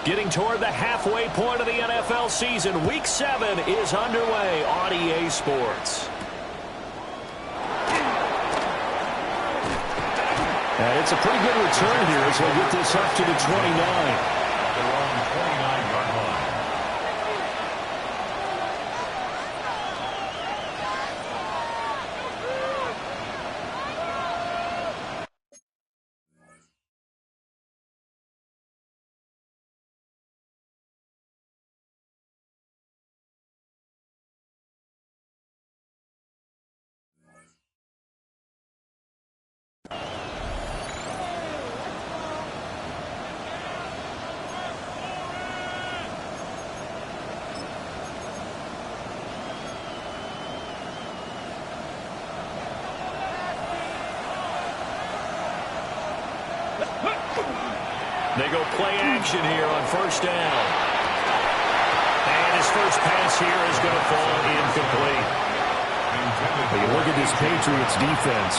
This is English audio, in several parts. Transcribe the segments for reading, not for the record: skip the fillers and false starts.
Getting toward the halfway point of the NFL season. Week 7 is underway on EA Sports. And it's a pretty good return here as he'll get this up to the 29. They go play action here on first down. And his first pass here is going to fall incomplete. You look at this Patriots defense,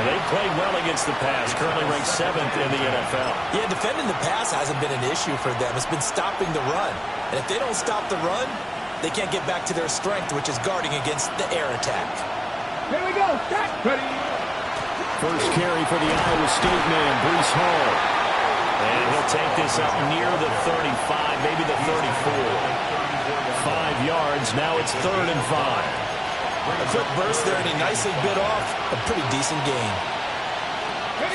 and they played well against the pass, currently ranked 7th in the NFL. Yeah, defending the pass hasn't been an issue for them. It's been stopping the run. And if they don't stop the run, they can't get back to their strength, which is guarding against the air attack. Here we go. Start. Ready. First carry for the Iowa State man, Breece Hall. And he'll take this up near the 35, maybe the 34. 5 yards. Now it's 3rd and 5. A quick burst there, and he nicely bit off a pretty decent gain.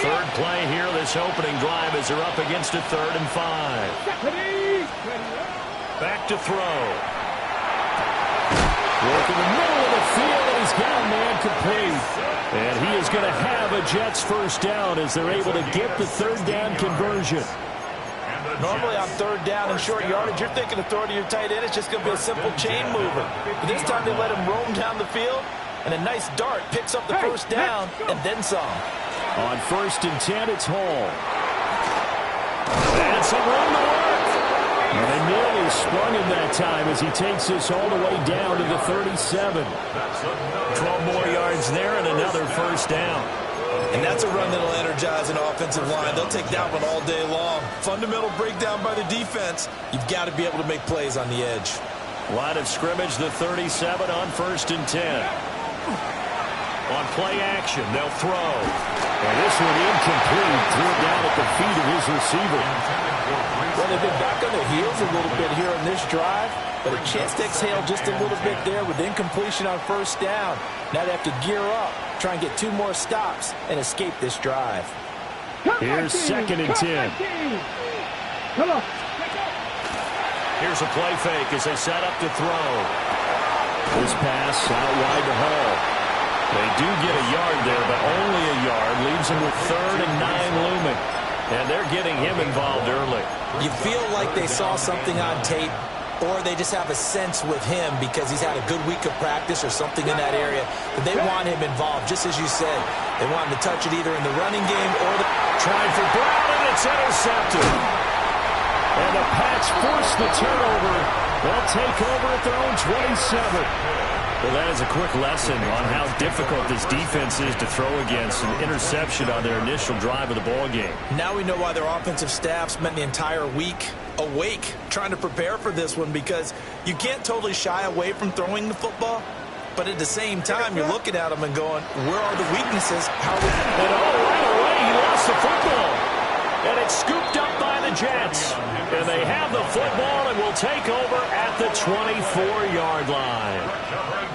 Third play here, this opening drive as they're up against a 3rd and 5. Back to throw. Work in the middle of the field, and he's got a man complete. And he is going to have a Jets first down as they're able to get the 3rd down conversion. Normally on 3rd down and short yardage, you're thinking of throwing to your tight end. It's just going to be a simple chain mover. But this time they let him roam down the field, and a nice dart picks up the first down and then some. On 1st and 10, it's Hall. And some room to work. And they nearly sprung him that time as he takes this all the way down to the 37. 12 more yards there and another first down. And that's a run that'll energize an offensive line. They'll take that one all day long. Fundamental breakdown by the defense. You've got to be able to make plays on the edge. Line of scrimmage, the 37 on 1st and 10. On play action, they'll throw. And this one incomplete. Threw it down at the feet of his receiver. Well, they've been back on their heels a little bit here on this drive, but a chance to exhale just a little bit there with incompletion on first down. Now they have to gear up, try and get 2 more stops, and escape this drive. Here's 2nd and 10. Come on. Here's a play fake as they set up to throw. This pass out wide to Hall. They do get a yard there, but only a yard. Leaves them with 3rd and 9 looming. And they're getting him involved early. You feel like they saw something on tape, or they just have a sense with him because he's had a good week of practice or something in that area. But they want him involved, just as you said. They want him to touch it either in the running game or the... Trying for Brown, and it's intercepted. And the Pats force the turnover. They'll take over at their own 27. Well, that is a quick lesson on how difficult this defense is to throw against. An interception on their initial drive of the ball game. Now we know why their offensive staff spent the entire week awake trying to prepare for this one, because you can't totally shy away from throwing the football, but at the same time you're looking at them and going, where are the weaknesses? How are we... And right away he lost the football. And it's scooped up by the Jets. And they have the football and will take over at the 24-yard line.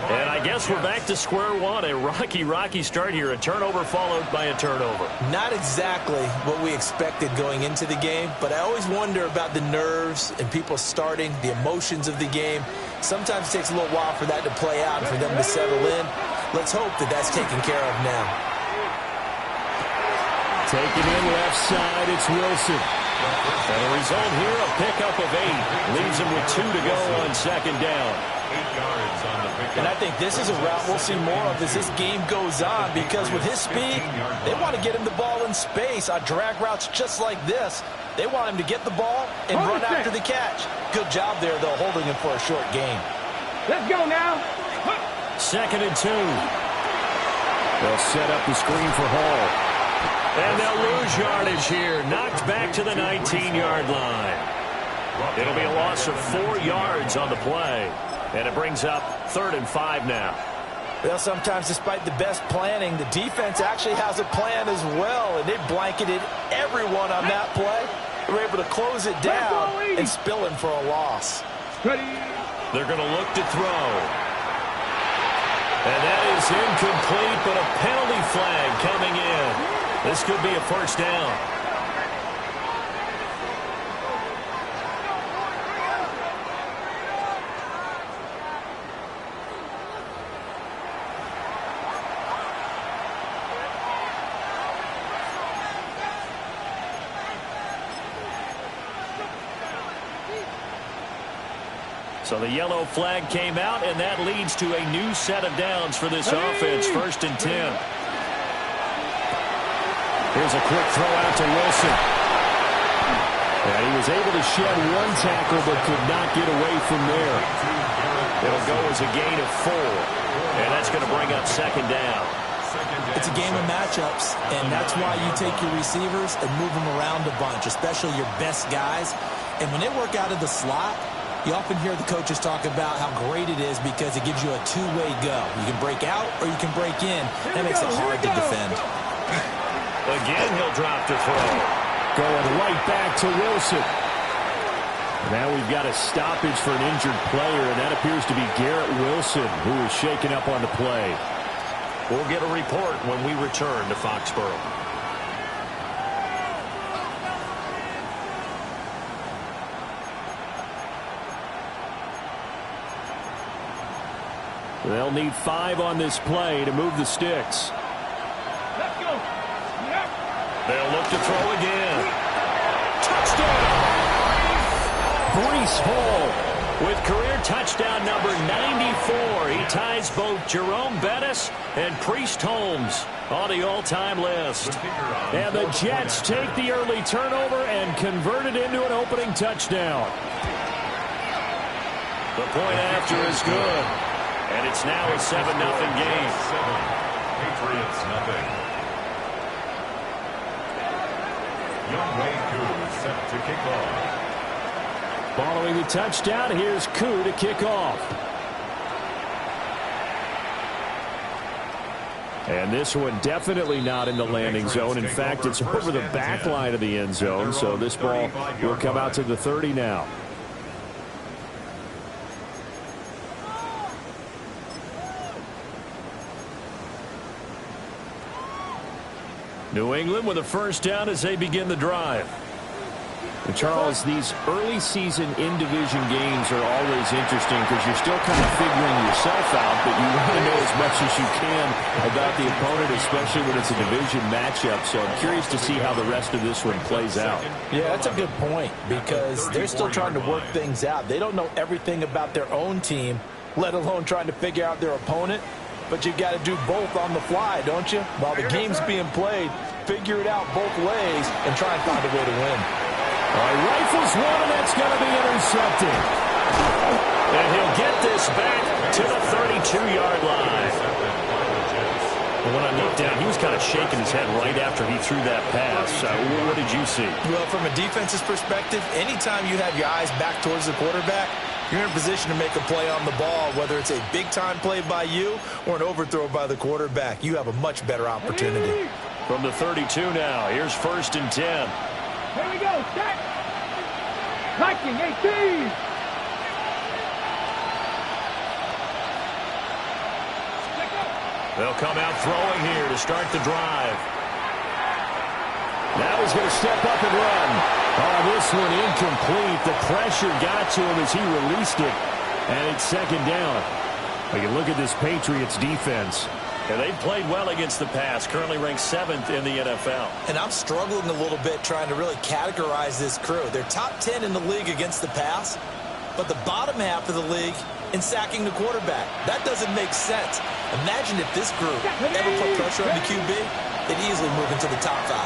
And I guess we're back to square one. A rocky start here. A turnover followed by a turnover. Not exactly what we expected going into the game, but I always wonder about the nerves and people starting, the emotions of the game. Sometimes it takes a little while for that to play out and for them to settle in. Let's hope that that's taken care of now. Taken in left side, it's Wilson. And the result here, a pickup of 8. Leaves him with 2 to go on 2nd down. 8 yards on the pickup. And I think this is a route we'll see more of as this game goes on, because with his speed, they want to get him the ball in space on drag routes just like this. They want him to get the ball and run after the catch. Good job there, though, holding him for a short gain. Let's go now. 2nd and 2. They'll set up the screen for Hall. And they'll lose yardage here. Knocked back to the 19-yard line. It'll be a loss of 4 yards on the play. And it brings up 3rd and 5 now. Well, sometimes despite the best planning, the defense actually has a plan as well, and they blanketed everyone on that play. They were able to close it down and spill him for a loss. They're going to look to throw. And that is incomplete, but a penalty flag coming in. This could be a first down. So the yellow flag came out, and that leads to a new set of downs for this offense. 1st and 10. Here's a quick throw out to Wilson. And he was able to shed 1 tackle, but could not get away from there. It'll go as a gain of 4. And that's going to bring up 2nd down. It's a game of matchups, and that's why you take your receivers and move them around a bunch, especially your best guys. And when they work out of the slot, you often hear the coaches talk about how great it is because it gives you a two-way go. You can break out or you can break in. That makes it hard to defend. Again, he'll drop to throw. Going right back to Wilson. Now we've got a stoppage for an injured player, and that appears to be Garrett Wilson, who is shaken up on the play. We'll get a report when we return to Foxborough. They'll need 5 on this play to move the sticks. Let's go. Yep. They'll look to throw again. Touchdown! Breece Hall with career touchdown number 94. He ties both Jerome Bettis and Priest Holmes on the all-time list. And the Jets take the early turnover and convert it into an opening touchdown. The point after is good. And it's now a 7-0 game. Patriots nothing. Youngway Koo set to kick off. Following the touchdown, here's Koo to kick off. And this one definitely not in the landing zone. In fact, it's over the back line of the end zone. So this ball will come out to the 30 now. New England with a first down as they begin the drive. And Charles, these early season in-division games are always interesting because you're still kind of figuring yourself out, but you want to know as much as you can about the opponent, especially when it's a division matchup. So I'm curious to see how the rest of this one plays out. Yeah, that's a good point because they're still trying to work things out. They don't know everything about their own team, let alone trying to figure out their opponent. But you've got to do both on the fly, don't you? While the game's being played, figure it out both ways and try and find a way to win. All right, rifles one, and that's going to be intercepted. And he'll get this back to the 32-yard line. And when I looked down, he was kind of shaking his head right after he threw that pass. What did you see? Well, from a defense's perspective, anytime you have your eyes back towards the quarterback, you're in a position to make a play on the ball, whether it's a big-time play by you or an overthrow by the quarterback. You have a much better opportunity. From the 32 now, here's 1st and 10. Here we go. Set. Liking 18. They'll come out throwing here to start the drive. Now he's going to step up and run. Oh, this one incomplete. The pressure got to him as he released it. And it's 2nd down. Well, you look at this Patriots defense. And they've played well against the pass. Currently ranked 7th in the NFL. And I'm struggling a little bit trying to really categorize this crew. They're top 10 in the league against the pass, but the bottom half of the league in sacking the quarterback. That doesn't make sense. Imagine if this group ever put pressure on the QB, they'd easily move into the top 5.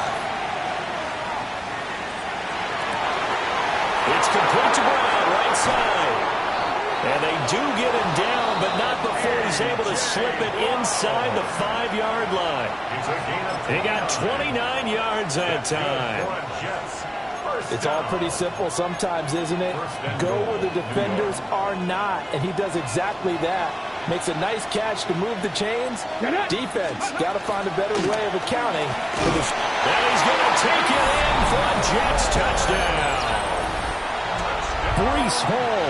It's complete to Brown, right side. And they do get him down, but not before he's able to slip it inside the 5-yard line. He got 29 yards that time. It's all pretty simple sometimes, isn't it? Go where the defenders are not, and he does exactly that. Makes a nice catch to move the chains. Defense got to find a better way of accounting for this. And he's going to take it in for a Jets touchdown. Breece Hall,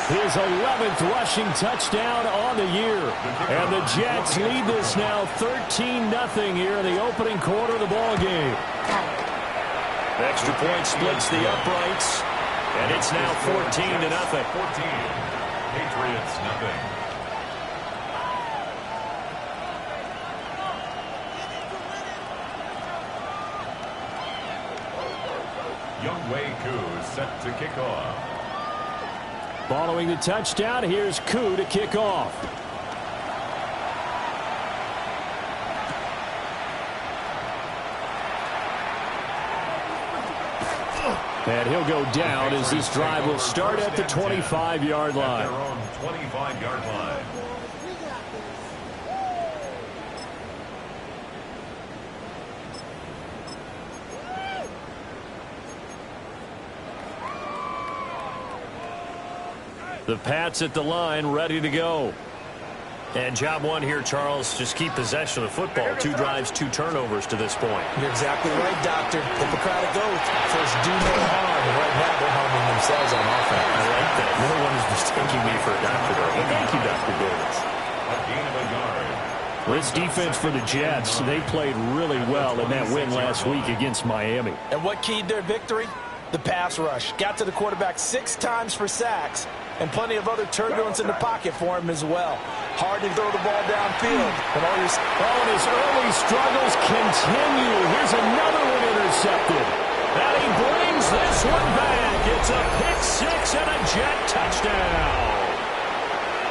his 11th rushing touchdown on the year. And the Jets lead this now 13-0 here in the opening quarter of the ball game. Extra point splits the uprights, and it's now 14-0. 14. Patriots nothing. Younghoe Koo set to kick off. Following the touchdown, here's Koo to kick off. And he'll go down as this drive will start at the 25-yard line. At their own 25-yard line. The Pats at the line, ready to go. And job one here, Charles, just keep possession of the football. 2 drives, 2 turnovers to this point. You're exactly right, Doctor. Hippocratic oath. First, do no harm. And right now, they're harming themselves on offense. I like that. No one is mistaking me for a doctor, though. Well, thank you, Dr. Davis. A gain of a yard. This defense for the Jets, they played really well in that win last week against Miami. And what keyed their victory? The pass rush. Got to the quarterback 6 times for sacks, and plenty of other turbulence in the pocket for him as well. Hard to throw the ball downfield. And his early struggles continue. Here's another one intercepted. And he brings this one back. It's a pick-6 and a Jet touchdown.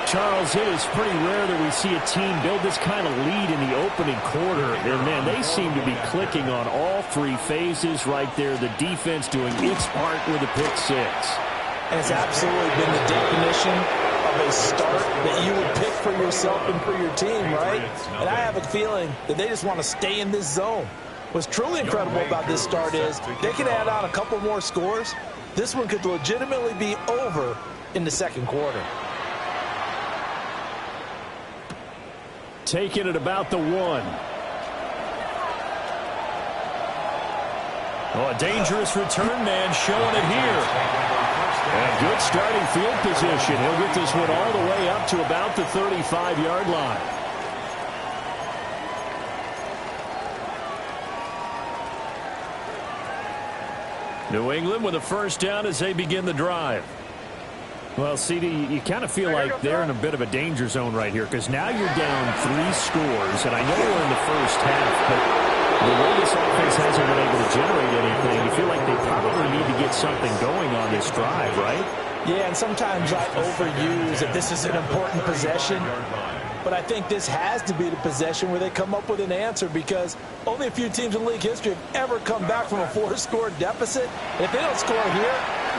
Charles, it is pretty rare that we see a team build this kind of lead in the opening quarter. And, man, they seem to be clicking on all 3 phases right there. The defense doing its part with a pick-6. And it's absolutely been the definition of a start that you would pick for yourself and for your team, right? And I have a feeling that they just want to stay in this zone. What's truly incredible about this start is they can add on a couple more scores. This one could legitimately be over in the second quarter. Taking it about the 1. Oh, a dangerous return man showing it here. And good starting field position. He'll get this one all the way up to about the 35-yard line. New England with a first down as they begin the drive. Well, CD, you kind of feel like they're in a bit of a danger zone right here because now you're down 3 scores, and I know we're in the first half, but the way this offense hasn't been able to generate anything, you feel like they probably need to get something going on this drive, right? Yeah, and sometimes I overuse that this is an important possession, but I think this has to be the possession where they come up with an answer because only a few teams in league history have ever come back from a 4-score deficit. And if they don't score here,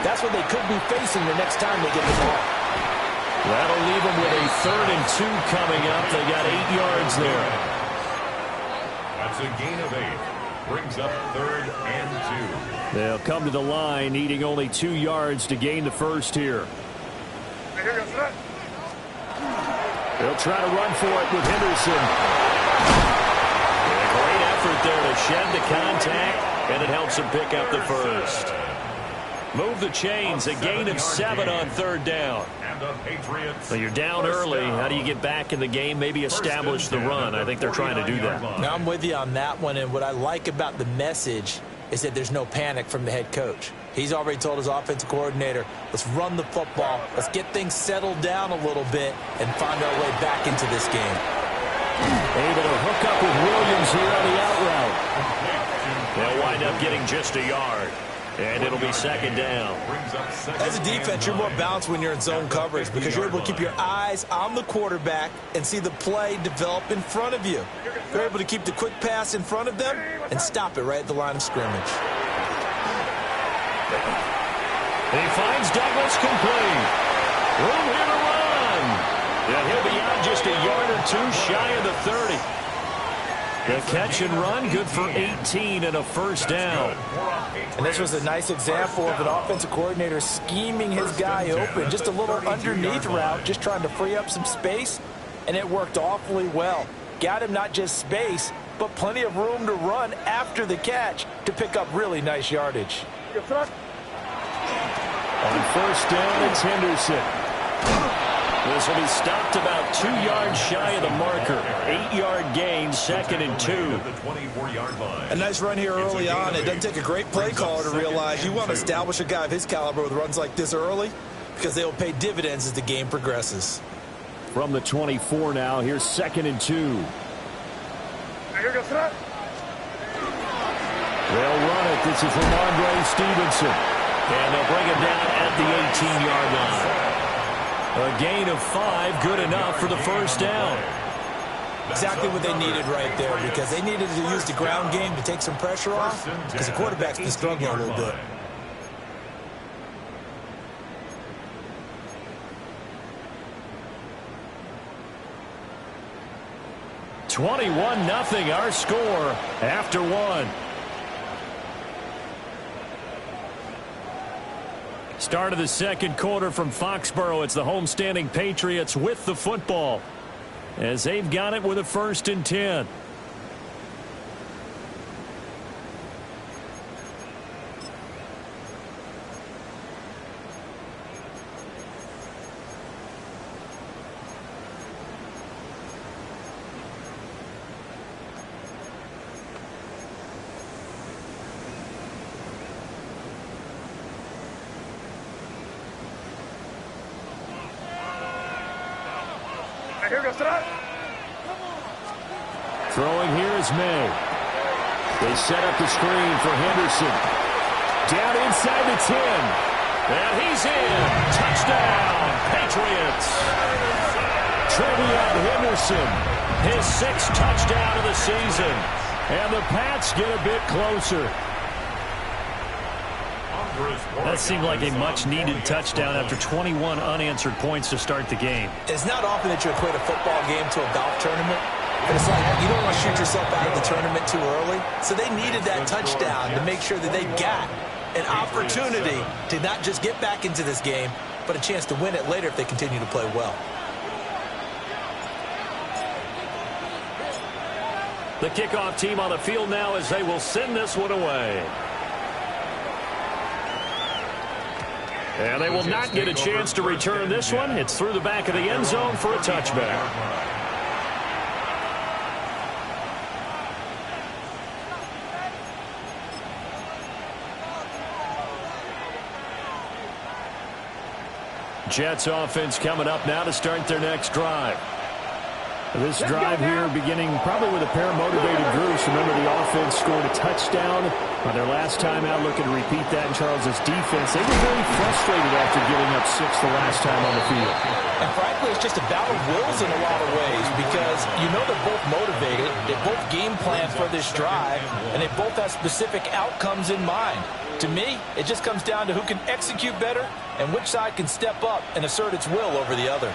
that's what they could be facing the next time they get the ball. That'll leave them with a 3rd and 2 coming up. They got 8 yards there. That's a gain of 8. Brings up 3rd and 2. They'll come to the line, needing only 2 yards to gain the first here. They'll try to run for it with Henderson. And a great effort there to shed the contact, and it helps him pick up the first. Move the chains, a gain of 7 on 3rd down. Well, you're down early. How do you get back in the game? Maybe establish the run. I think they're trying to do that. Now, I'm with you on that one, and what I like about the message is that there's no panic from the head coach. He's already told his offensive coordinator, let's run the football, let's get things settled down a little bit and find our way back into this game. Able to hook up with Williams here on the out route. They'll wind up getting just a yard. And it'll be 2nd down. As a defense, you're more balanced when you're in zone coverage because you're able to keep your eyes on the quarterback and see the play develop in front of you. You're able to keep the quick pass in front of them and stop it right at the line of scrimmage. He finds Douglas complete. Room here to run. And he'll be out just a yard or 2 shy of the 30. The catch and run, good for 18 and a first down. And this was a nice example of an offensive coordinator scheming his guy open. Just a little underneath route, just trying to free up some space, and it worked awfully well. Got him not just space, but plenty of room to run after the catch to pick up really nice yardage. On first down, it's Henderson. This will be stopped about 2 yards shy of the marker. 8-yard gain, 2nd and 2. A nice run here early on. It doesn't take a great play caller to realize you want to establish a guy of his caliber with runs like this early, because they will pay dividends as the game progresses. From the 24 now, here's 2nd and 2. They'll run it. This is Ramondre Stevenson. And they'll bring him down at the 18-yard line. A gain of 5, good enough for the first down. Exactly what they needed right there, because they needed to use the ground game to take some pressure off, because the quarterback's been struggling a little bit. (21-0) our score after 1. Start of the second quarter from Foxborough. It's the homestanding Patriots with the football, as they've got it with a 1st and 10. Throwing here is May. They set up the screen for Henderson. Down inside the 10. And he's in. Touchdown, Patriots. Trevion Henderson, his 6th touchdown of the season. And the Pats get a bit closer. That seemed like a much-needed touchdown after 21 unanswered points to start the game. It's not often that you equate a football game to a golf tournament, but it's like you don't want to shoot yourself out of the tournament too early. So they needed that touchdown to make sure that they got an opportunity to not just get back into this game, but a chance to win it later if they continue to play well. The kickoff team on the field now as they will send this one away. And they will not get a chance to return this one. It's through the back of the end zone for a touchback. Jets offense coming up now to start their next drive. This drive here beginning probably with a pair of motivated groups. Remember, the offense scored a touchdown on their last time out, looking to repeat that in Charles's defense. They were very frustrated after giving up 6 the last time on the field. And frankly, it's just a battle of wills in a lot of ways, because you know they're both motivated, they both game plan for this drive, and they both have specific outcomes in mind. To me, it just comes down to who can execute better and which side can step up and assert its will over the other.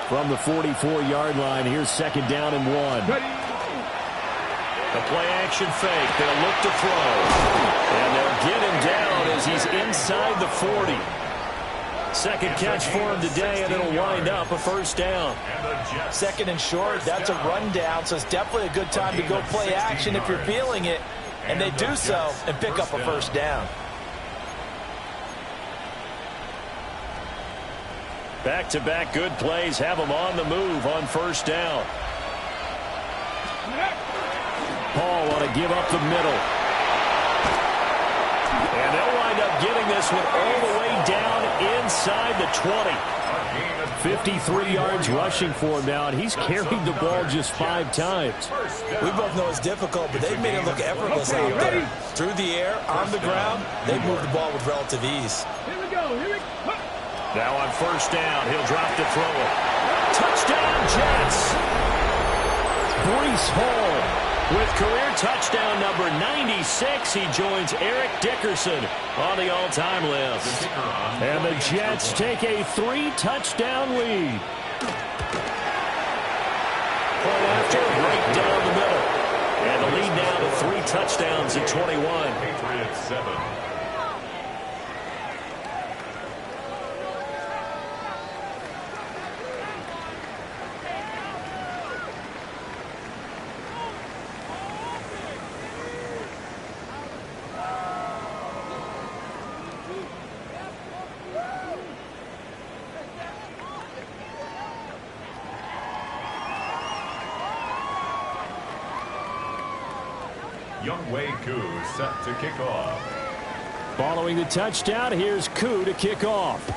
From the 44-yard line, here's 2nd down and 1. The play-action fake. They'll look to throw. And they'll get him down as he's inside the 40. 2nd catch for him today, and it'll wind up a 1st down. 2nd and short, that's a rundown, so it's definitely a good time to go play action if you're feeling it. And they do so and pick up a 1st down. Back-to-back good plays have them on the move on 1st down. Paul want to give up the middle. And they'll wind up getting this one all the way down inside the 20. 53 yards rushing for him now, and he's carried the ball just 5 times. We both know it's difficult, but they've made it look effortless out there. Through the air, on the ground, they've moved the ball with relative ease. Here we go. Now on 1st down, he'll drop to throw it. Touchdown, Jets! Breece Hall with career touchdown number 96. He joins Eric Dickerson on the all-time list. And the Jets take a 3-touchdown lead. Point after, right down the middle. 3 touchdowns in 21. Patriots 7. Set to kick off. Following the touchdown, here's Koo to kick off.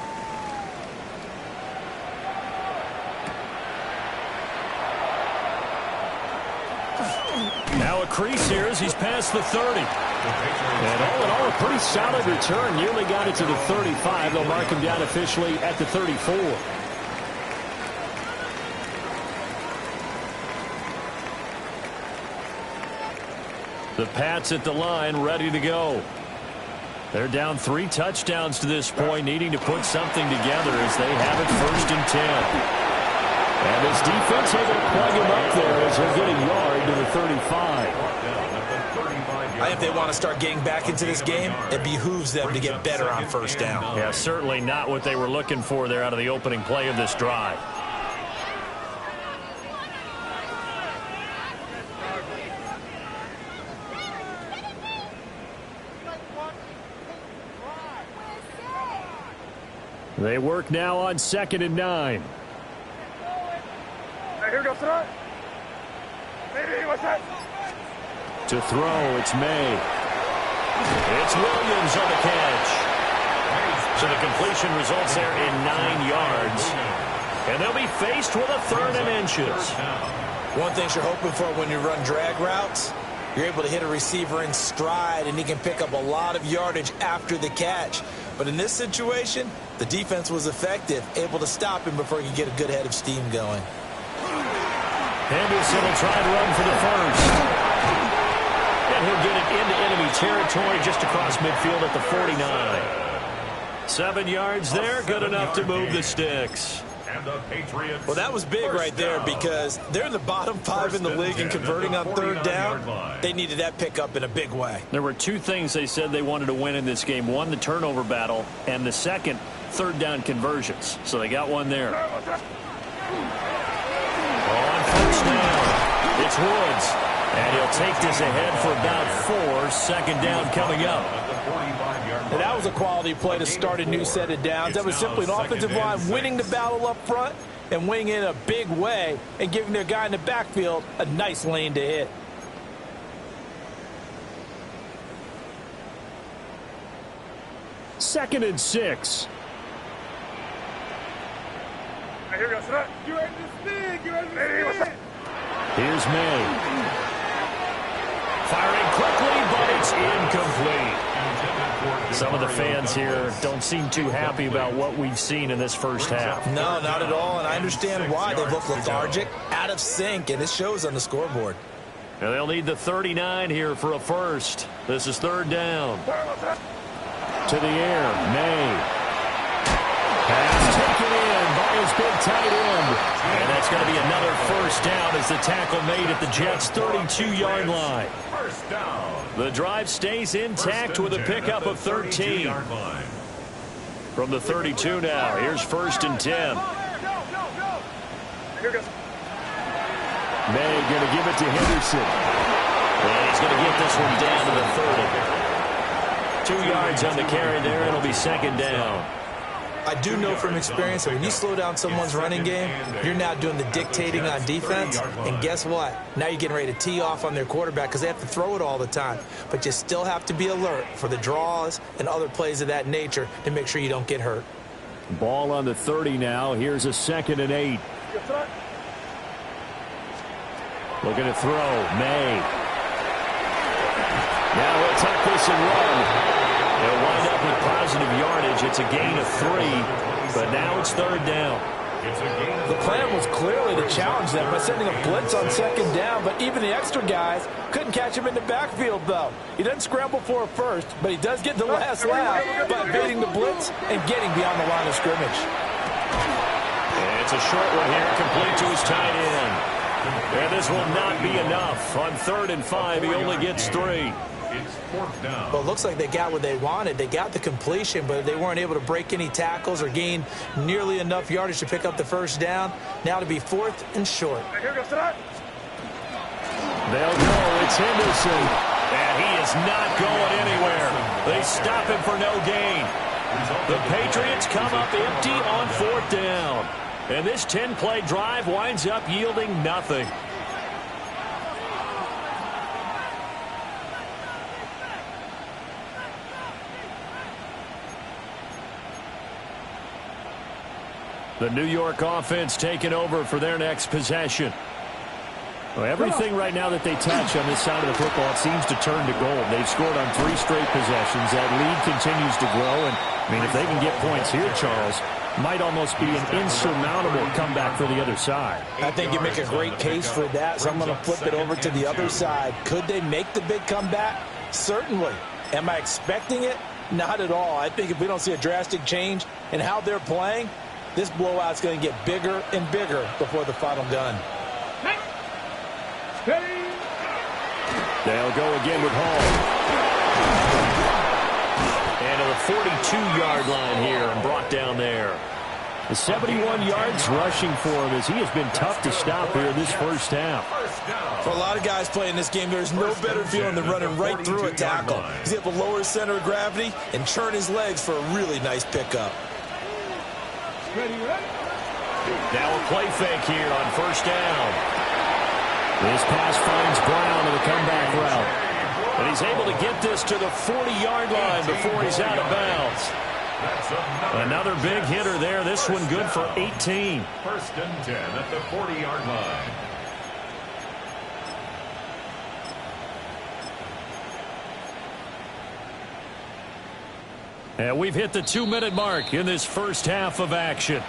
Now a crease here as he's past the 30. And all in all, a pretty solid return. Nearly got it to the 35. They'll mark him down officially at the 34. The Pats at the line, ready to go. They're down 3 touchdowns to this point, needing to put something together as they have it 1st and 10. And this defense able to plug him up there as he'll get a yard to the 35. I think if they want to start getting back into this game, it behooves them to get better on 1st down. Yeah, certainly not what they were looking for there out of the opening play of this drive. They work now on 2nd and 9. Here goes throw. To throw, it's May. It's Williams on the catch. So the completion results there in 9 yards. And they'll be faced with a 3rd and inches. One thing you're hoping for when you run drag routes, you're able to hit a receiver in stride, and he can pick up a lot of yardage after the catch. But in this situation, the defense was effective, able to stop him before he could get a good head of steam going. Henderson will try to run for the 1st. And he'll get it into enemy territory just across midfield at the 49. 7 yards there, good enough to move the sticks. Well, that was big right there because they're in the bottom 5 in the league in converting on 3rd down. They needed that pickup in a big way. There were 2 things they said they wanted to win in this game. One, the turnover battle, and the second, 3rd down conversions. So they got one there. On 1st down, it's Woods. And he'll take this ahead for about 4. 2nd down coming up. And that was a quality play to start a new set of downs. That was simply an offensive line winning the battle up front and winning it in a big way and giving their guy in the backfield a nice lane to hit. Second and 6. Here goes throw. You ready to speak? You ready to speak? Here's May. Firing quickly, but it's incomplete. Some of the fans here don't seem too happy about what we've seen in this 1st half. No, not at all, and I understand why. They look lethargic, out of sync, and it shows on the scoreboard. And they'll need the 39 here for a 1st. This is 3rd down. To the air, May. Pass taken in by his big tight end. And that's going to be another 1st down as the tackle made at the Jets' 32-yard line. The drive stays intact with a pickup of 13. From the 32 now, here's 1st and 10. May going to give it to Henderson. And he's going to get this one down to the 30. 2 yards on the carry there. It'll be 2nd down. I do know from experience that when you slow down someone's running game, you're now doing the dictating on defense. And guess what? Now you're getting ready to tee off on their quarterback because they have to throw it all the time. But you still have to be alert for the draws and other plays of that nature to make sure you don't get hurt. Ball on the 30 now. Here's a 2nd and 8. Looking to throw. May. Now he'll tuck this and run. They'll wind up with positive yardage. It's a gain of 3, but now it's 3rd down. The plan was clearly to challenge them by sending a blitz on 2nd down, but even the extra guys couldn't catch him in the backfield, though. He doesn't scramble for a 1st, but he does get the last laugh by evading the blitz and getting beyond the line of scrimmage. And it's a short one here, complete to his tight end. And this will not be enough. On 3rd and 5, he only gets 3. It's 4th down. Well, it looks like they got what they wanted. They got the completion, but they weren't able to break any tackles or gain nearly enough yardage to pick up the first down. Now to be 4th and short. They'll go. It's Henderson. And he is not going anywhere. They stop him for no gain. The Patriots come up empty on 4th down. And this 10-play drive winds up yielding nothing. The New York offense taking over for their next possession. Well, everything right now that they touch on this side of the football, it seems to turn to gold. They've scored on 3 straight possessions. That lead continues to grow. And, I mean, if they can get points here, Charles, might almost be an insurmountable comeback for the other side. I think you make a great case for that, so I'm going to flip it over to the other side. Could they make the big comeback? Certainly. Am I expecting it? Not at all. I think if we don't see a drastic change in how they're playing, this blowout's going to get bigger and bigger before the final gun. They'll go again with Hall. And to the 42-yard line here and brought down there. The 71 yards rushing for him as he has been tough to stop here in this first half. For a lot of guys playing this game, there's no better feeling than running right through a tackle. He's able to lower his center of gravity and turn his legs for a really nice pickup. Now a play fake here on 1st down. This pass finds Brown to the comeback route. And he's able to get this to the 40-yard line before he's out of bounds. Another big hitter there. This one good for 18. 1st and 10 at the 40-yard line. And we've hit the 2-minute mark in this first half of action.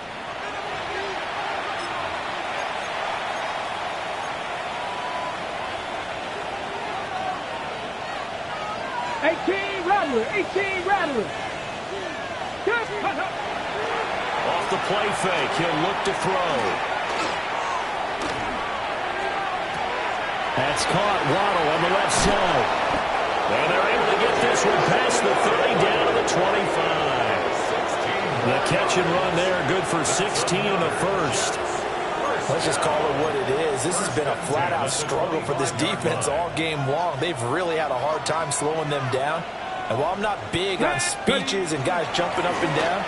Rattler. Off the play fake, he'll look to throw. That's caught. Waddle on the left side. And they're able to get this one past the 30 down to the 25. The catch and run there, good for 16 in the first. Let's just call it what it is. This has been a flat-out struggle for this defense all game long. They've really had a hard time slowing them down. And while I'm not big on speeches and guys jumping up and down,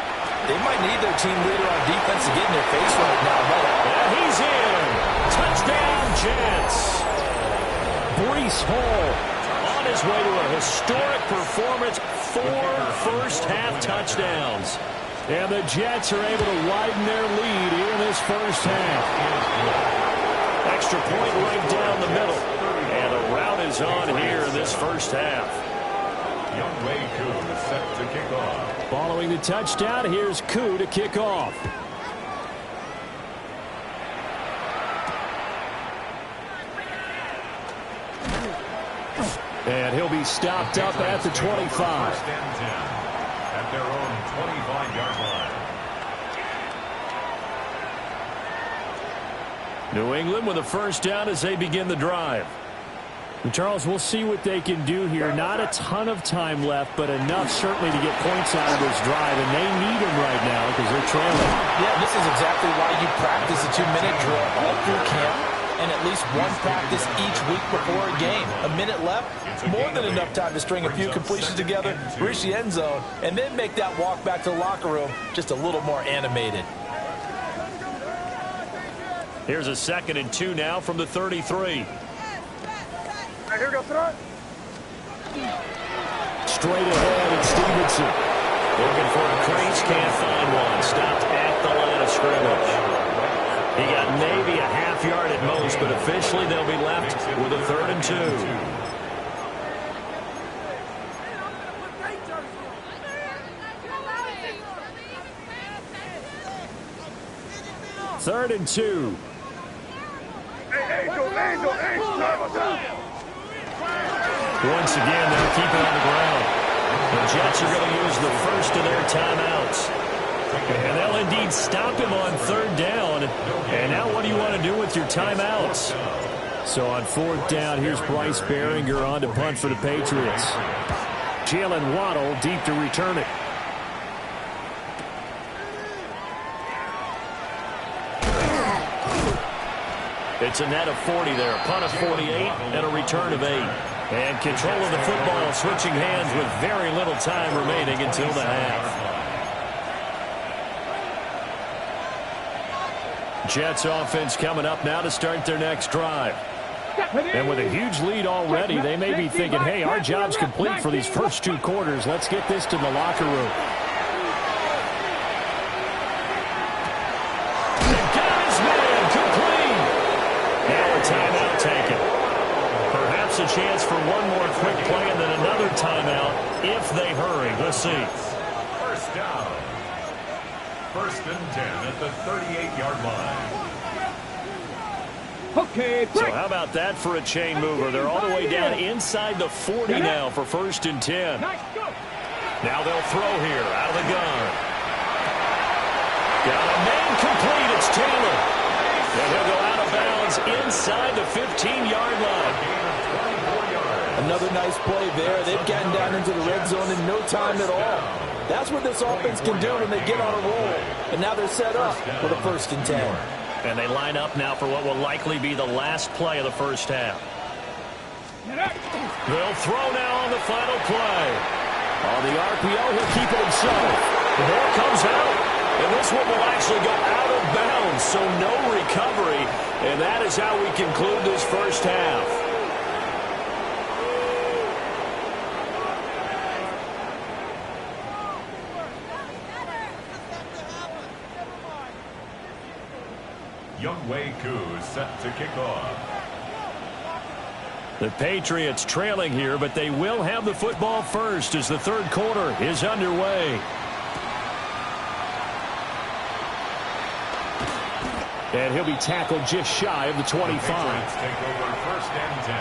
they might need their team leader on defense to get in their face right now. And he's in. Touchdown, Jets. Breece Hall on his way to a historic performance. 4 first-half touchdowns. And the Jets are able to widen their lead here in this first half. Extra point right down the middle. And the route is on here in this first half. Youngway Koo is set to kick off. Following the touchdown, here's Koo to kick off. And he'll be stopped up at the 25. 1st and 10 at their own 25-yard line. New England with a first down as they begin the drive. And Charles, we'll see what they can do here. Not a ton of time left, but enough certainly to get points out of this drive. And they need them right now because they're trailing. Yeah, this is exactly why you practice a 2-minute drill all through camp and at least one practice each week before a game. A minute left, more than enough time to string a few completions together, reach the end zone, and then make that walk back to the locker room just a little more animated. Here's a 2nd and 2 now from the 33. Here we go, front. Straight ahead, it's Stevenson. Looking for a crease, can't find one. Stopped at the line of scrimmage. He got maybe a half yard at most, but officially they'll be left with a 3rd and 2. 3rd and 2. Once again, they'll keep it on the ground. The Jets are going to use the first of their timeouts. And they'll indeed stop him on third down. And now what do you want to do with your timeouts? So on fourth down, here's Bryce Behringer on to punt for the Patriots. Jalen Waddle deep to return it. It's a net of 40 there. Punt of 48 and a return of 8. And control of the football switching hands with very little time remaining until the half. Jets offense coming up now to start their next drive. And with a huge lead already, they may be thinking, hey, our job's complete for these first 2 quarters. Let's get this to the locker room. Timeout taken. Perhaps a chance for one more quick play and then another timeout if they hurry. We'll see. First down. 1st and 10 at the 38-yard line. Okay, so how about that for a chain mover? They're all the way down inside the 40 now for 1st and 10. Now they'll throw here out of the gun. Got a man complete. It's Taylor. And he'll go out of bounds inside the 15-yard line. Another nice play there. They've gotten down into the red zone in no time at all. That's what this offense can do when they get on a roll. And now they're set up for the 1st and 10. And they line up now for what will likely be the last play of the first half. They'll throw now on the final play. On the RPO, he'll keep it himself. The ball comes out. And this one will actually go out of bounds, so no recovery. And that is how we conclude this first half. Younghoe Koo set to kick off. The Patriots trailing here, but they will have the football first as the 3rd quarter is underway. And he'll be tackled just shy of the 25. The Patriots take over 1st and 10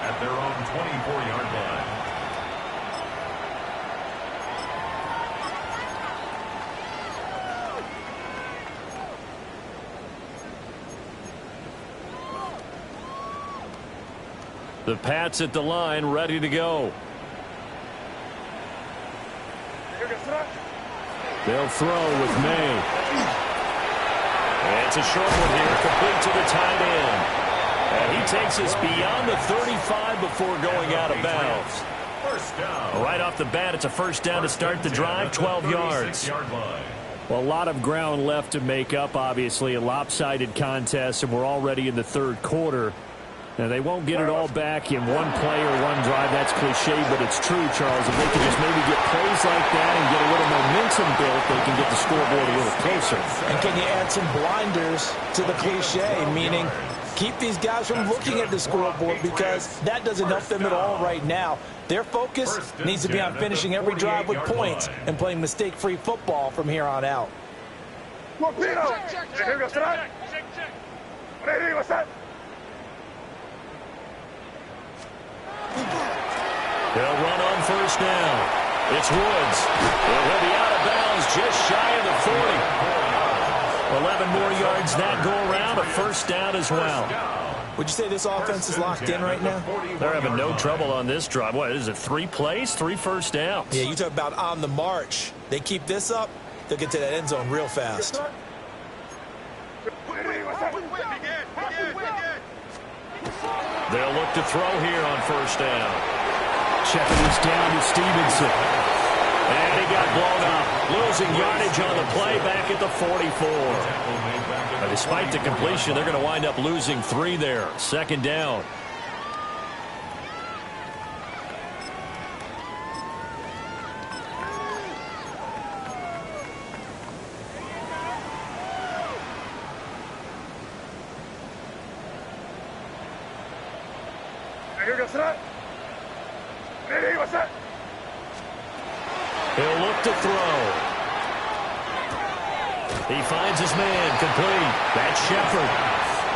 at their own 24-yard line. The Pats at the line, ready to go. They'll throw with May. And it's a short one here, complete to the tight end. And he takes us beyond the 35 before going out of bounds. First down. Right off the bat, it's a first down to start the drive, 12 yards. Well, a lot of ground left to make up, obviously. A lopsided contest, and we're already in the 3rd quarter. Now, they won't get it all back in one play or one drive. That's cliche, but it's true, Charles. If they can just maybe get plays like that and get a little momentum built, they can get the scoreboard a little closer. And can you add some blinders to the cliche, meaning keep these guys from looking at the scoreboard, because that doesn't help them at all right now. Their focus needs to be on finishing every drive with points and playing mistake-free football from here on out. They'll run on first down. It's Woods. And he'll be out of bounds just shy of the 40. 11 more yards that go around. A first down as well. Would you say this offense is locked in right now? They're having no trouble on this drive. What is it, 3 plays, 3 first downs? Yeah, you talk about on the march. They keep this up, they'll get to that end zone real fast. They'll look to throw here on first down. Checking this down to Stevenson. And he got blown up. Losing yardage on the play back at the 44. But despite the completion, they're going to wind up losing 3 there. 2nd down. He'll look to throw. He finds his man, complete. That's Shepard.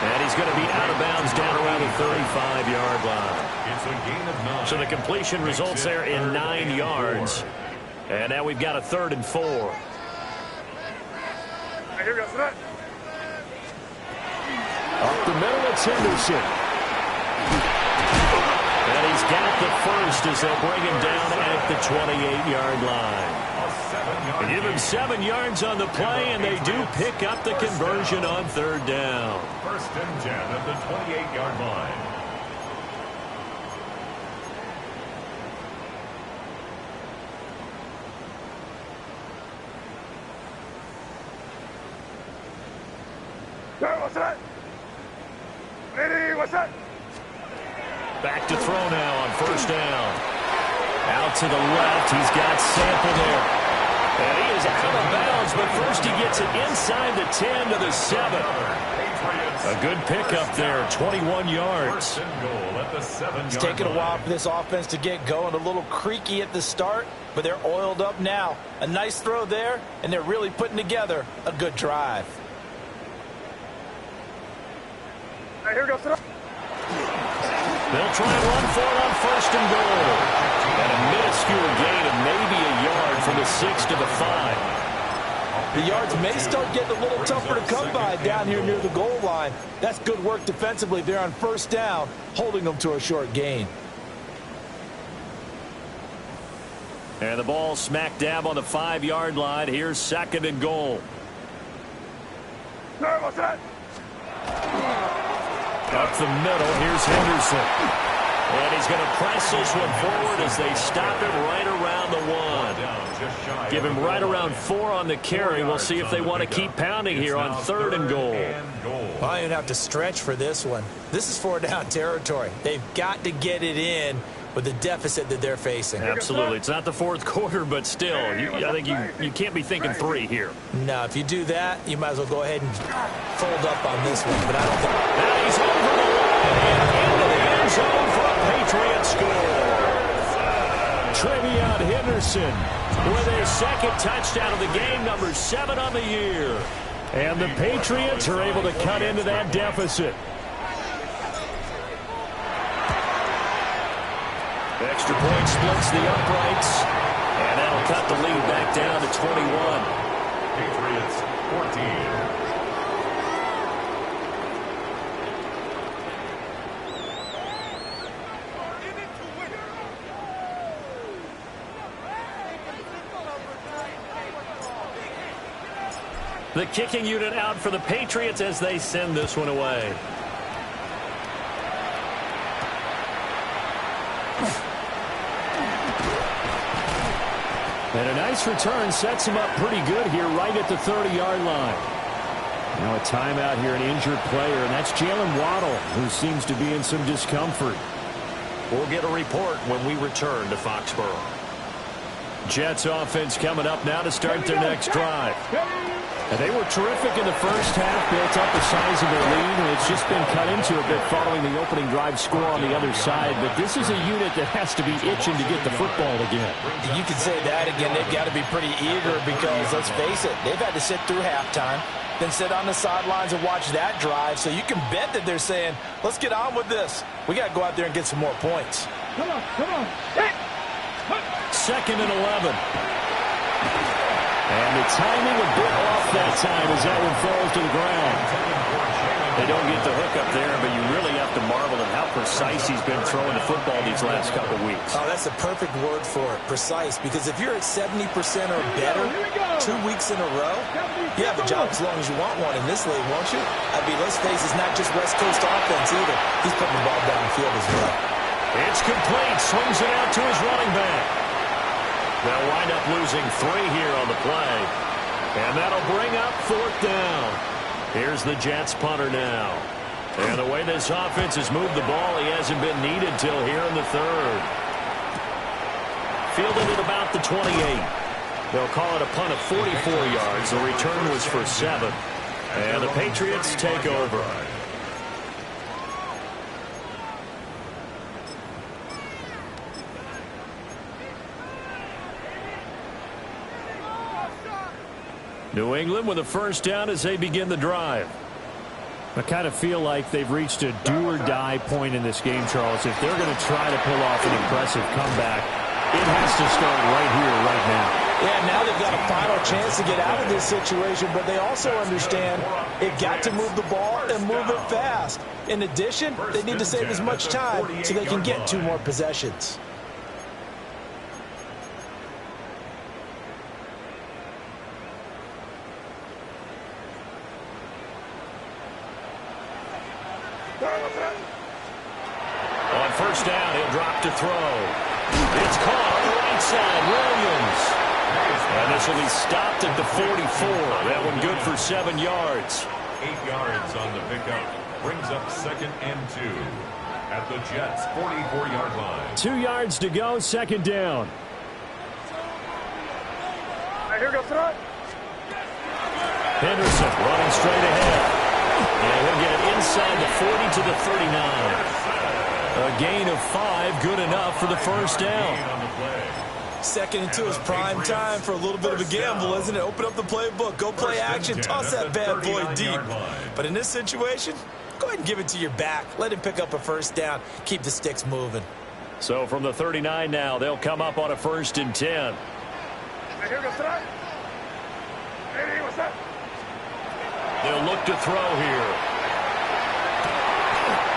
And he's going to be out of bounds down around the 35-yard line. It's a gain of 9. So the completion results there in 9 yards. And now we've got a 3rd and 4. Here we go. Set. Up the middle, it's Henderson. And he's got the first as they'll bring him down at the 28-yard line. They give him 7 yards on the play, and they do pick up the conversion on third down. First and 10 at the 28-yard line. What's that? Ready, what's that? Back to throw now on first down. Out to the left. He's got Sample there. And he is out of bounds, but first he gets it inside the 10 to the 7. A good pickup there, 21 yards. First and goal at the 7-yard It's taken a while for this offense to get going. A little creaky at the start, but they're oiled up now. A nice throw there, and they're really putting together a good drive. Here we go. Set. They'll try and run for it on first and goal. And a minuscule gain of maybe a yard from the 6 to the 5. The yards may start getting a little tougher to come by down here near the goal line. That's good work defensively there on first down, holding them to a short gain. And the ball smack dab on the 5-yard line. Here's second and goal. What's that? Up the middle, here's Henderson. And he's going to press this one forward as they stop him right around the 1. Give him right around 4 on the carry. We'll see if they want to keep pounding here on third and goal. Well, I don't have to stretch for this one. This is 4-down territory. They've got to get it in with the deficit that they're facing. Absolutely. It's not the fourth quarter, but still, I think you can't be thinking 3 here. No, if you do that, you might as well go ahead and fold up on this one. But I don't think... Now he's over the line and into the end zone for a Patriot score. Travion Henderson with his second touchdown of the game, number 7 on the year. And the Patriots are able to cut into that deficit. Extra point splits the uprights, and that'll cut the lead back down to 21. Patriots 14. The kicking unit out for the Patriots as they send this one away. And a nice return sets him up pretty good here right at the 30-yard line. Now a timeout here, an injured player, and that's Jalen Waddle, who seems to be in some discomfort. We'll get a report when we return to Foxborough. Jets offense coming up now to start their next drive. And they were terrific in the first half, built up a sizable lead, and it's just been cut into a bit following the opening drive score on the other side. But this is a unit that has to be itching to get the football again. You can say that again. They've got to be pretty eager because, let's face it, they've had to sit through halftime, then sit on the sidelines and watch that drive. So you can bet that they're saying, let's get on with this. We got to go out there and get some more points. Come on, come on. Hey. Second and 11. And the timing a bit off that time as that one falls to the ground. They don't get the hook up there, but you really have to marvel at how precise he's been throwing the football these last couple weeks. Oh, that's the perfect word for it, precise, because if you're at 70% or better 2 weeks in a row, you have a job as long as you want one in this league, won't you? I mean, let's face it, it's not just West Coast offense either. He's putting the ball downfield as well. It's complete. Swings it out to his running back. They'll wind up losing 3 here on the play. And that'll bring up 4th down. Here's the Jets punter now. And the way this offense has moved the ball, he hasn't been needed till here in the 3rd. Fielded at about the 28. They'll call it a punt of 44 yards. The return was for 7. And the Patriots take over. New England with a first down as they begin the drive. I kind of feel like they've reached a do-or-die point in this game, Charles. If they're going to try to pull off an impressive comeback, it has to start right here, right now. Yeah, now they've got a final chance to get out of this situation, but they also understand they've got to move the ball and move it fast. In addition, they need to save as much time so they can get 2 more possessions. On first down, he'll drop to throw. It's caught on the right side, Williams. And this will be stopped at the 44. That one good for 7 yards. 8 yards on the pickup. Brings up 2nd and 2 at the Jets' 44-yard line. 2 yards to go, 2nd down. Here goes throw. Henderson running straight ahead. And he'll get it inside the 40 to the 39. A gain of 5, good enough for the first down. 2nd and 2 is prime time for a little bit of a gamble, isn't it? Open up the playbook, go play action, toss that bad boy deep. But in this situation, go ahead and give it to your back. Let him pick up a first down. Keep the sticks moving. So from the 39 now, they'll come up on a 1st and 10. Here goes throw. Hey, what's up? They'll look to throw here.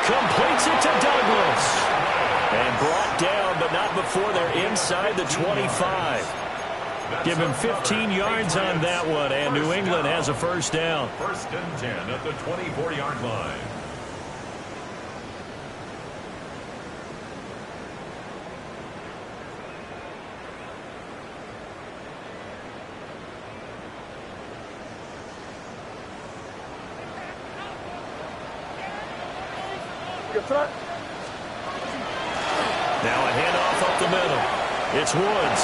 Completes it to Douglas. And brought down, but not before they're inside the 25. Give him 15 yards on that one, and New England has a first down. 1st and 10 at the 24-yard line. Now a handoff up the middle. It's Woods.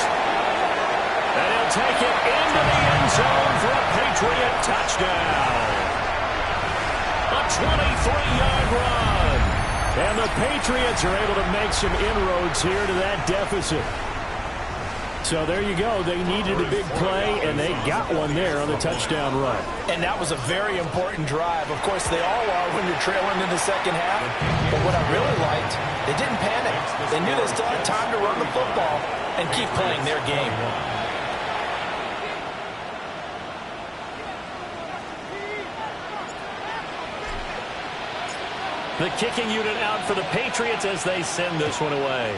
And he'll take it into the end zone for a Patriot touchdown. A 23-yard run. And the Patriots are able to make some inroads here to that deficit. So there you go. They needed a big play, and they got one there on the touchdown run. And that was a very important drive. Of course, they all are when you're trailing in the second half. But what I really liked, they didn't panic. They knew they still had time to run the football and keep playing their game. The kicking unit out for the Patriots as they send this one away.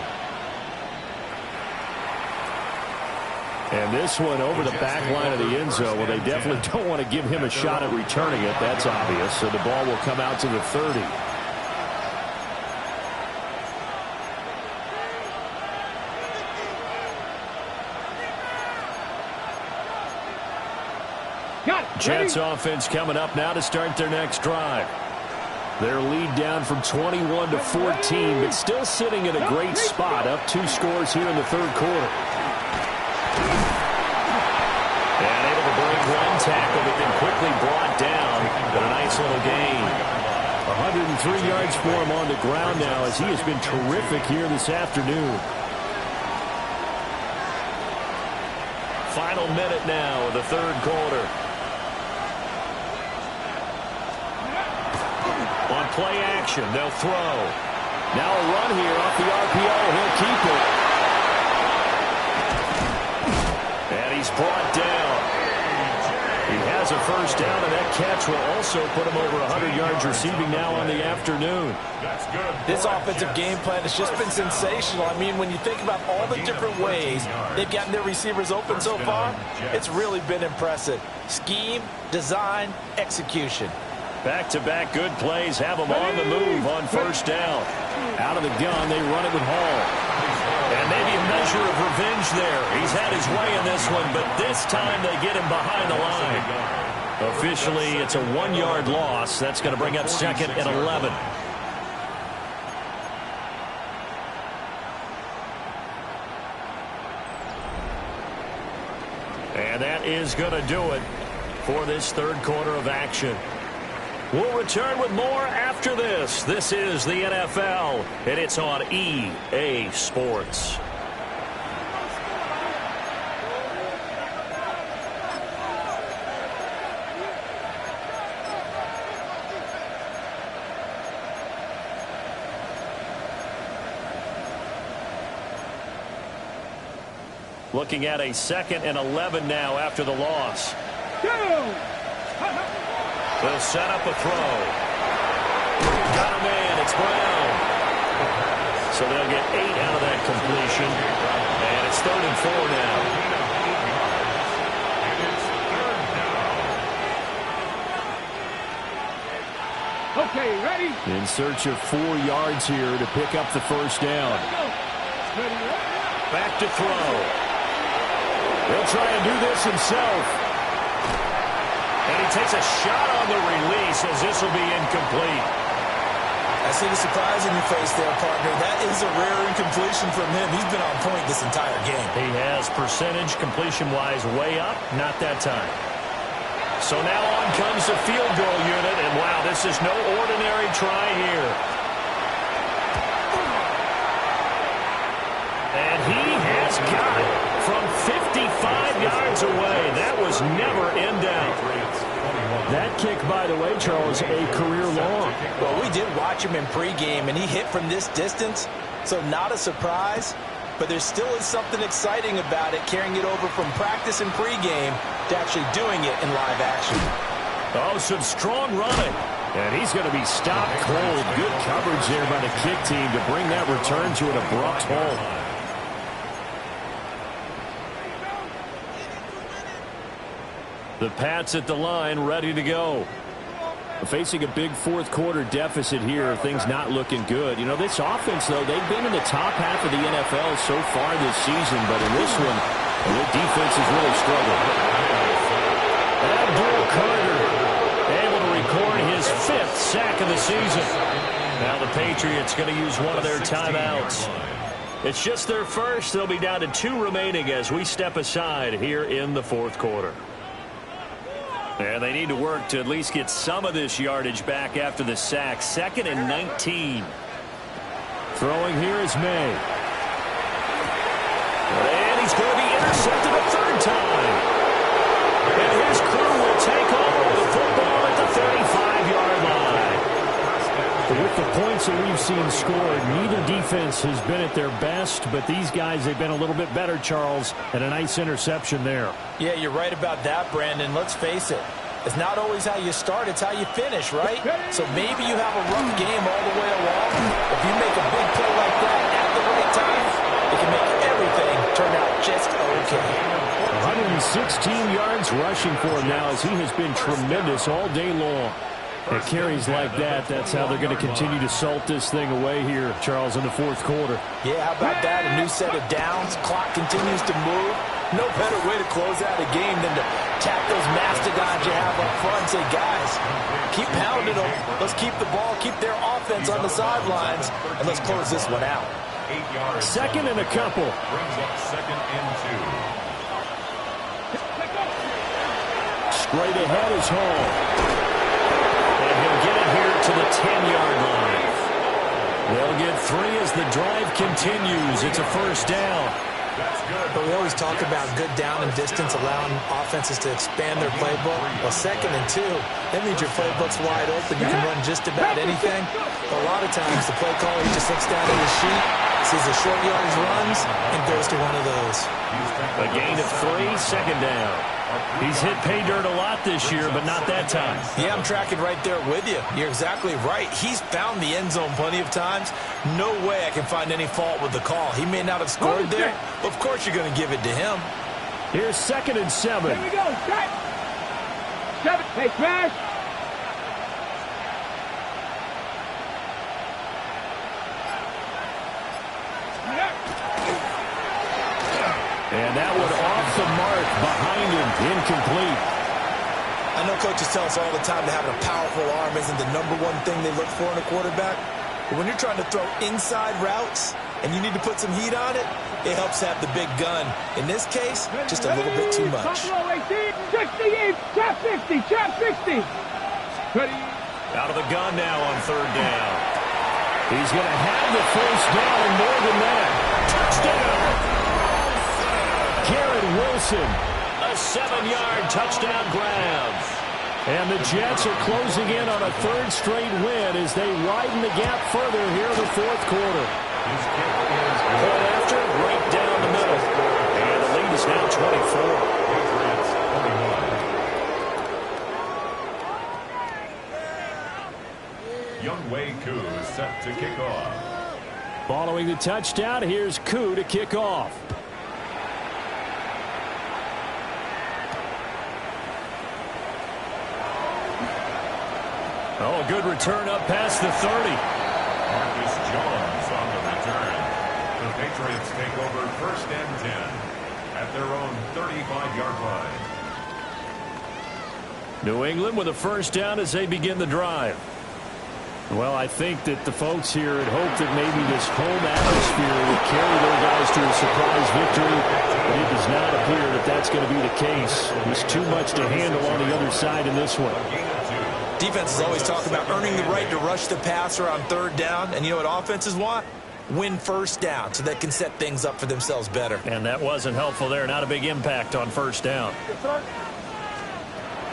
And this one over the back line of the end zone. Well, they definitely don't want to give him a shot at returning it. That's obvious. So the ball will come out to the 30. Jets offense coming up now to start their next drive. Their lead down from 21 to 14, but still sitting in a great spot, up 2 scores here in the 3rd quarter. And able to break 1 tackle, but then quickly brought down. But a nice little gain. 103 yards for him on the ground now, as he has been terrific here this afternoon. Final minute now of the 3rd quarter. On play action, they'll throw. Now a run here off the RPO. He'll keep it. And he's brought down. He has a first down, and that catch will also put him over 100 yards receiving now on the afternoon. This offensive game plan has just been sensational. I mean, when you think about all the different ways they've gotten their receivers open so far, it's really been impressive. Scheme, design, execution. Back-to-back good plays have them on the move on first down. Out of the gun, they run it with Hall. And maybe a measure of revenge there. He's had his way in this one, but this time they get him behind the line. Officially, it's a 1-yard loss. That's going to bring up 2nd and 11. And that is going to do it for this 3rd quarter of action. We'll return with more after this. This is the NFL, and it's on EA Sports. Looking at a 2nd and 11 now after the loss. They'll set up a throw. Got a man. It's Brown. So they'll get 8 out of that completion. And it's 3rd and 4 now. Okay, ready? In search of 4 yards here to pick up the first down. Back to throw. He'll try and do this himself. And he takes a shot on the release as this will be incomplete. I see the surprise in your face there, partner. That is a rare incompletion from him. He's been on point this entire game. He has percentage completion-wise way up. Not that time. So now on comes the field goal unit. And wow, this is no ordinary try here. And he has got it from 55 yards away. That was never in doubt. That kick, by the way, Charles, a career long. Well, we did watch him in pregame, and he hit from this distance, so not a surprise. But there still is something exciting about it, carrying it over from practice and pregame to actually doing it in live action. Oh, some strong running. And he's going to be stopped cold. Good coverage there by the kick team to bring that return to an abrupt halt. The Pats at the line, ready to go. Facing a big fourth-quarter deficit here, things not looking good. You know, this offense, though, they've been in the top half of the NFL so far this season, but in this one, the defense has really struggled. Abdul Carter able to record his 5th sack of the season. Now the Patriots going to use one of their timeouts. It's just their first. They'll be down to 2 remaining as we step aside here in the fourth quarter. And they need to work to at least get some of this yardage back after the sack. 2nd and 19. Throwing here is May. And he's going to be intercepted a 3rd time. And his crew will take over the football at the 35-yard line. With the points that we've seen scored, neither defense has been at their best, but these guys, they've been a little bit better, Charles, and a nice interception there. Yeah, you're right about that, Brandon. Let's face it. It's not always how you start, it's how you finish, right? So maybe you have a rough game all the way along. If you make a big play like that at the right time, it can make everything turn out just okay. 116 yards rushing for him now as he has been tremendous all day long. At carries like that, that's how they're going to continue to salt this thing away here, Charles, in the fourth quarter. Yeah, how about that? A new set of downs. Clock continues to move. No better way to close out a game than to tap those mastodons you have up front and say, guys, keep pounding them. Let's keep the ball, keep their offense on the sidelines, and let's close this one out. 2nd and a couple. Brings up 2nd and 2. Straight ahead is Hall. And he'll get it here to the 10-yard line. They'll get 3 as the drive continues. It's a first down. But we always talk about good down and distance, allowing offenses to expand their playbook. Well, 2nd and 2, that means your playbook's wide open. You can run just about anything. But a lot of times, the play caller, he just looks down at his sheet, sees the short yardage runs, and goes to one of those. A gain of 3, 2nd down. He's hit pay dirt a lot this year, but not that time. Yeah, I'm tracking right there with you. You're exactly right. He's found the end zone plenty of times. No way I can find any fault with the call. He may not have scored there, but of course you're going to give it to him. Here's 2nd and 7. Here we go. Set. 7. Hey, smash. And that one off the mark behind him, incomplete. I know coaches tell us all the time that having a powerful arm isn't the #1 thing they look for in a quarterback. But when you're trying to throw inside routes and you need to put some heat on it, it helps have the big gun. In this case, just a little bit too much. 68, trap 50, trap 60. Out of the gun now on 3rd down. He's going to have the first down and more than that. Touchdown! Garrett Wilson, a 7-yard touchdown grab. And the Jets are closing in on a 3rd straight win as they widen the gap further here in the fourth quarter. Point after, right down the middle. And the lead is now 24. Patriots 41. Young Wei Koo is set to kick off. Following the touchdown, here's Koo to kick off. Oh, a good return up past the 30. Marcus Jones on the return. The Patriots take over 1st and 10 at their own 35-yard line. New England with a first down as they begin the drive. Well, I think that the folks here had hoped that maybe this home atmosphere would carry their guys to a surprise victory, but it does not appear that that's going to be the case. There's too much to handle on the other side in this one. Defenses always talk about earning the right to rush the passer on 3rd down, and you know what offenses want? Win 1st down so they can set things up for themselves better. And that wasn't helpful there. Not a big impact on 1st down.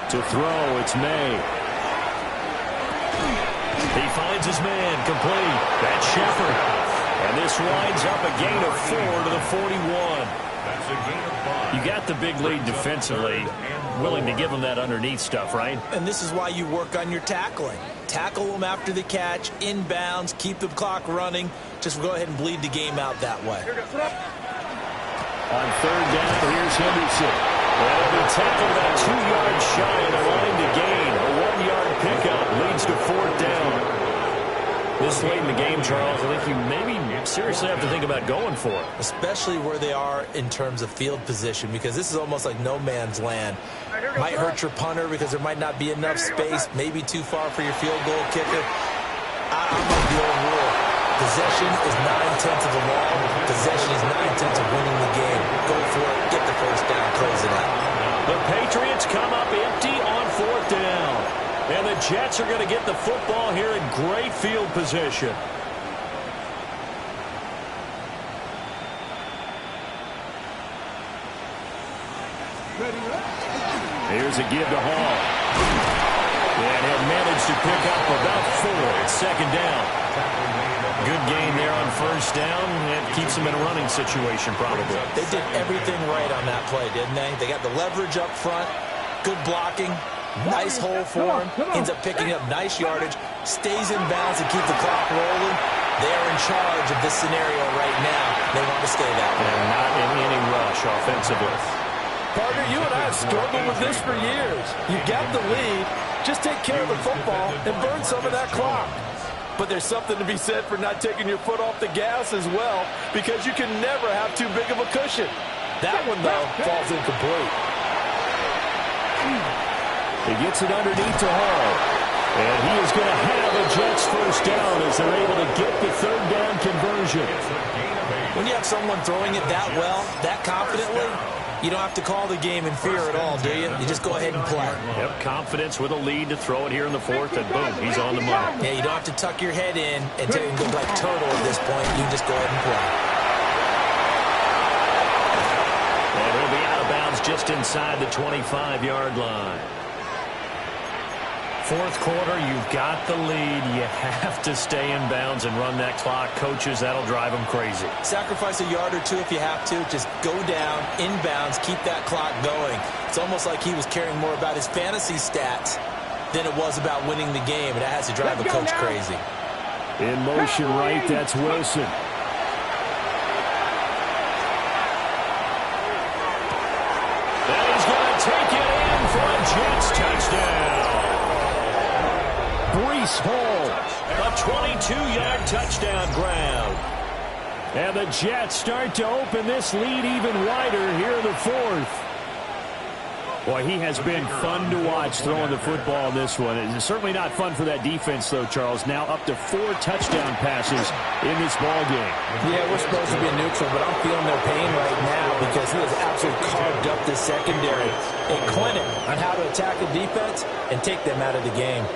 To throw, it's May. He finds his man, complete. That's Shepard. And this winds up a gain of 4 to the 41. That's a gain of 5. You got the big lead defensively. Willing to give them that underneath stuff, right? And this is why you work on your tackling. Tackle them after the catch, inbounds, keep the clock running. Just go ahead and bleed the game out that way. On 3rd down, here's Henderson. Well, they tackle that 2 yards shy of the line to gain. A 1-yard pickup leads to 4th down. This late in the game, Charles, I think you maybe seriously have to think about going for it. Especially where they are in terms of field position, because this is almost like no man's land. Might hurt your punter because there might not be enough space, maybe too far for your field goal kicker. I'm of the old rule. Possession is 9/10 of the law. Possession is 9/10 of winning the game. Go for it. Get the first down. Close it out. The Patriots come up empty on 4th down. And the Jets are going to get the football here in great field position. Here's a give to Hall. And he'll manage to pick up about 4. It's 2nd down. Good gain there on 1st down. It keeps them in a running situation, probably. They did everything right on that play, didn't they? They got the leverage up front, good blocking, nice hole for him, ends up picking up nice yardage, stays in bounds and keep the clock rolling. They are in charge of this scenario right now. They want to stay that way. And not in any rush offensively. Partner, you and I have struggled with this for years. You got the lead. Just take care of the football and burn some of that clock. But there's something to be said for not taking your foot off the gas as well, because you can never have too big of a cushion. That one, though, falls incomplete. He gets it underneath to Hall. And he is going to have a Jets first down as they're able to get the 3rd down conversion. When you have someone throwing it that well, that confidently, you don't have to call the game in fear at all, do you? You just go ahead and play. Yep, confidence with a lead to throw it here in the 4th, and boom, he's on the money. Yeah, you don't have to tuck your head in and take and go like turtle at this point. You just go ahead and play. And he'll be out of bounds just inside the 25-yard line. 4th quarter, you've got the lead. You have to stay in bounds and run that clock. Coaches, that'll drive them crazy. Sacrifice a yard or 2 if you have to. Just go down, in bounds, keep that clock going. It's almost like he was caring more about his fantasy stats than it was about winning the game, and that has to drive a coach crazy. In motion right, that's Wilson. And he's going to take it in for a Jets touchdown. Breece Hall, a 22-yard touchdown grab. And the Jets start to open this lead even wider here in the 4th. Boy, he has been fun to watch throwing the football in this one. It's certainly not fun for that defense, though, Charles. Now up to 4 touchdown passes in this ball game. Yeah, we're supposed to be neutral, but I'm feeling their pain right now because he has absolutely carved up this secondary. A clinic on how to attack the defense and take them out of the game.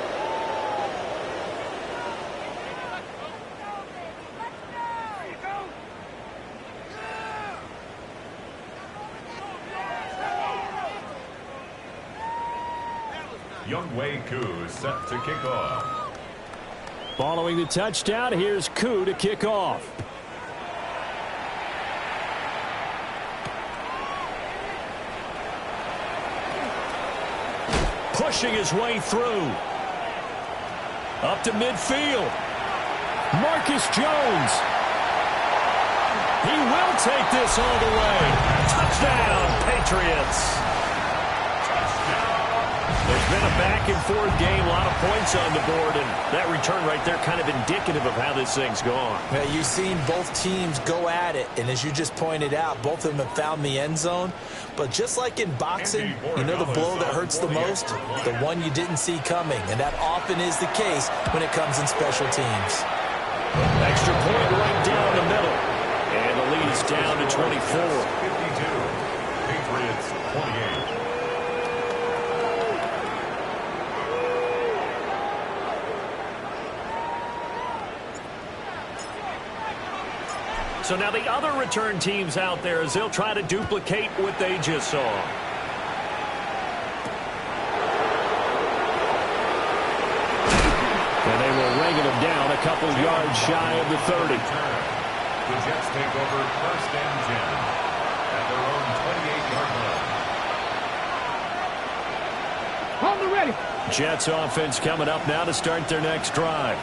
Young Wei Koo is set to kick off. Following the touchdown, here's Koo to kick off. pushing his way through. Up to midfield. Marcus Jones. He will take this all the way. Touchdown, Patriots. There's been a back-and-forth game, a lot of points on the board, and that return right there kind of indicative of how this thing's gone. Yeah, you've seen both teams go at it, and as you just pointed out, both of them have found the end zone. But just like in boxing, you know the blow that hurts the most? The one you didn't see coming, and that often is the case when it comes in special teams. Extra point right down the middle, and the lead is down to 24. 52. Patriots 28. So now the other return teams out there as they'll try to duplicate what they just saw. And they will wrangle him down a couple yards shy of the 30. The Jets take over 1st and 10 at their own 28-yard line. On the ready. Jets offense coming up now to start their next drive.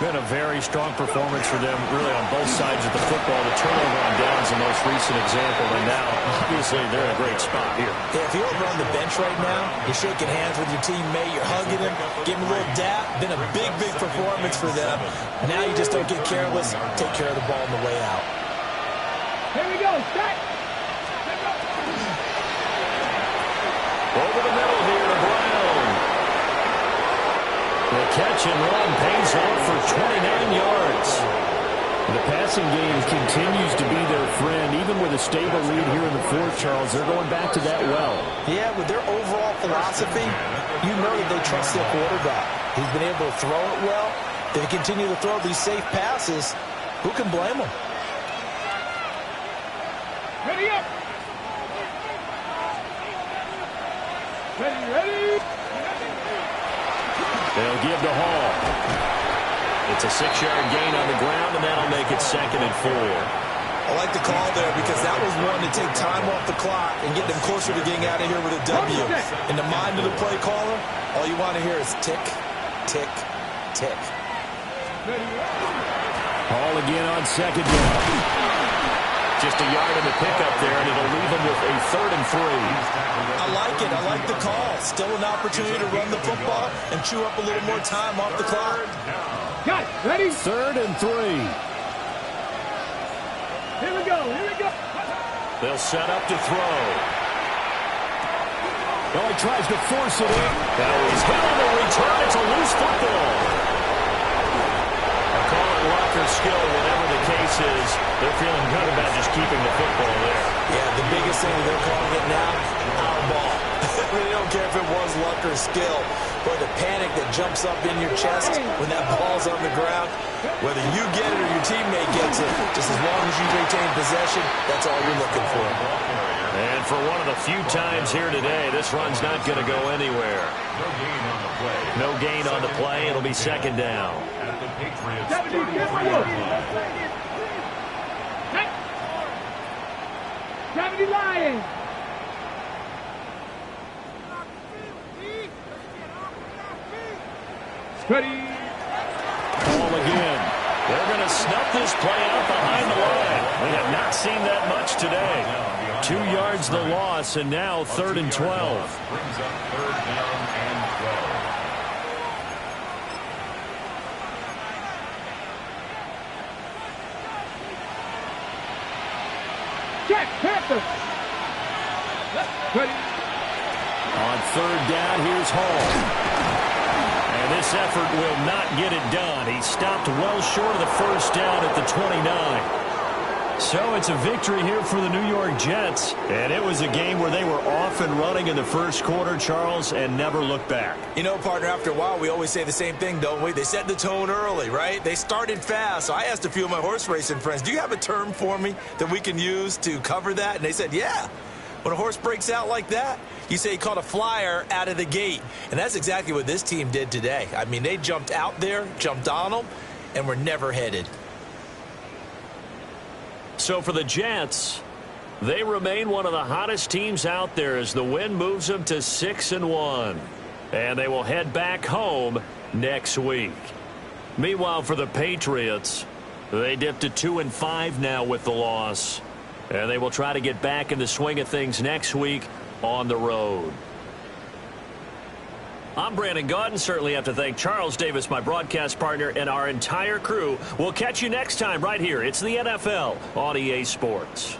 Been a very strong performance for them, really, on both sides of the football. The turnover on downs the most recent example, and now, obviously, they're in a great spot here. Yeah, if you're over on the bench right now, you're shaking hands with your teammate, you're hugging him, giving him a little dap. Been a big, big performance for them. Now you just don't get careless. Take care of the ball on the way out. Here we go. Start. Over the middle here to Brown. The catch and run pays off for 29 yards. The passing game continues to be their friend. Even with a stable lead here in the fourth, Charles, they're going back to that well. Yeah, with their overall philosophy, you know that they trust their quarterback. He's been able to throw it well. They continue to throw these safe passes. Who can blame them? Ready up. Ready. They'll give to Hall. It's a 6-yard gain on the ground, and that'll make it 2nd and 4. I like the call there because that was one to take time off the clock and get them closer to getting out of here with a W. In the mind of the play caller, all you want to hear is tick, tick, tick. Hall again on 2nd down. Just a yard in the pickup there, and it'll leave them with a 3rd and 3. I like it. I like the call. Still an opportunity to run the football and chew up a little more time off the clock. Got it. Ready. 3rd and 3. Here we go. They'll set up to throw. Oh, he tries to force it in. Now he's hit on the return. It's a loose football. I call it luck or skill, whatever the case is. They're feeling good about just keeping the football there. Yeah, the biggest thing that they're calling it now, our ball. They don't care if it was luck or skill. But the panic that jumps up in your chest when that ball's on the ground, whether you get it or your teammate gets it, just as long as you retain possession, that's all you're looking for. And for one of the few times here today, this run's not going to go anywhere. No gain on the play. No gain on the play. It'll be 2nd down. At the Patriots 70 Lions. Ready. Ball again. They're going to snuff this play out behind the line. We have not seen that much today. 2 yards the loss, and now 3rd and 12. brings up 3rd down and 12. Check. Panther. Ready. On 3rd down, here's Hall. And this effort will not get it done. He stopped well short of the 1st down at the 29. So it's a victory here for the New York Jets. And it was a game where they were off and running in the 1st quarter, Charles, and never looked back. You know, partner, after a while, we always say the same thing, don't we? They set the tone early, right? They started fast. So I asked a few of my horse racing friends, do you have a term for me that we can use to cover that? And they said, yeah. When a horse breaks out like that, you say he caught a flyer out of the gate. And that's exactly what this team did today. I mean, they jumped out there, jumped on them, and were never headed. So for the Jets, they remain one of the hottest teams out there as the win moves them to 6-1. and they will head back home next week. Meanwhile, for the Patriots, they dipped to 2-5 now with the loss, and they will try to get back in the swing of things next week on the road. I'm Brandon Gaudin. Certainly have to thank Charles Davis, my broadcast partner, and our entire crew. We'll catch you next time right here. It's the NFL on EA Sports.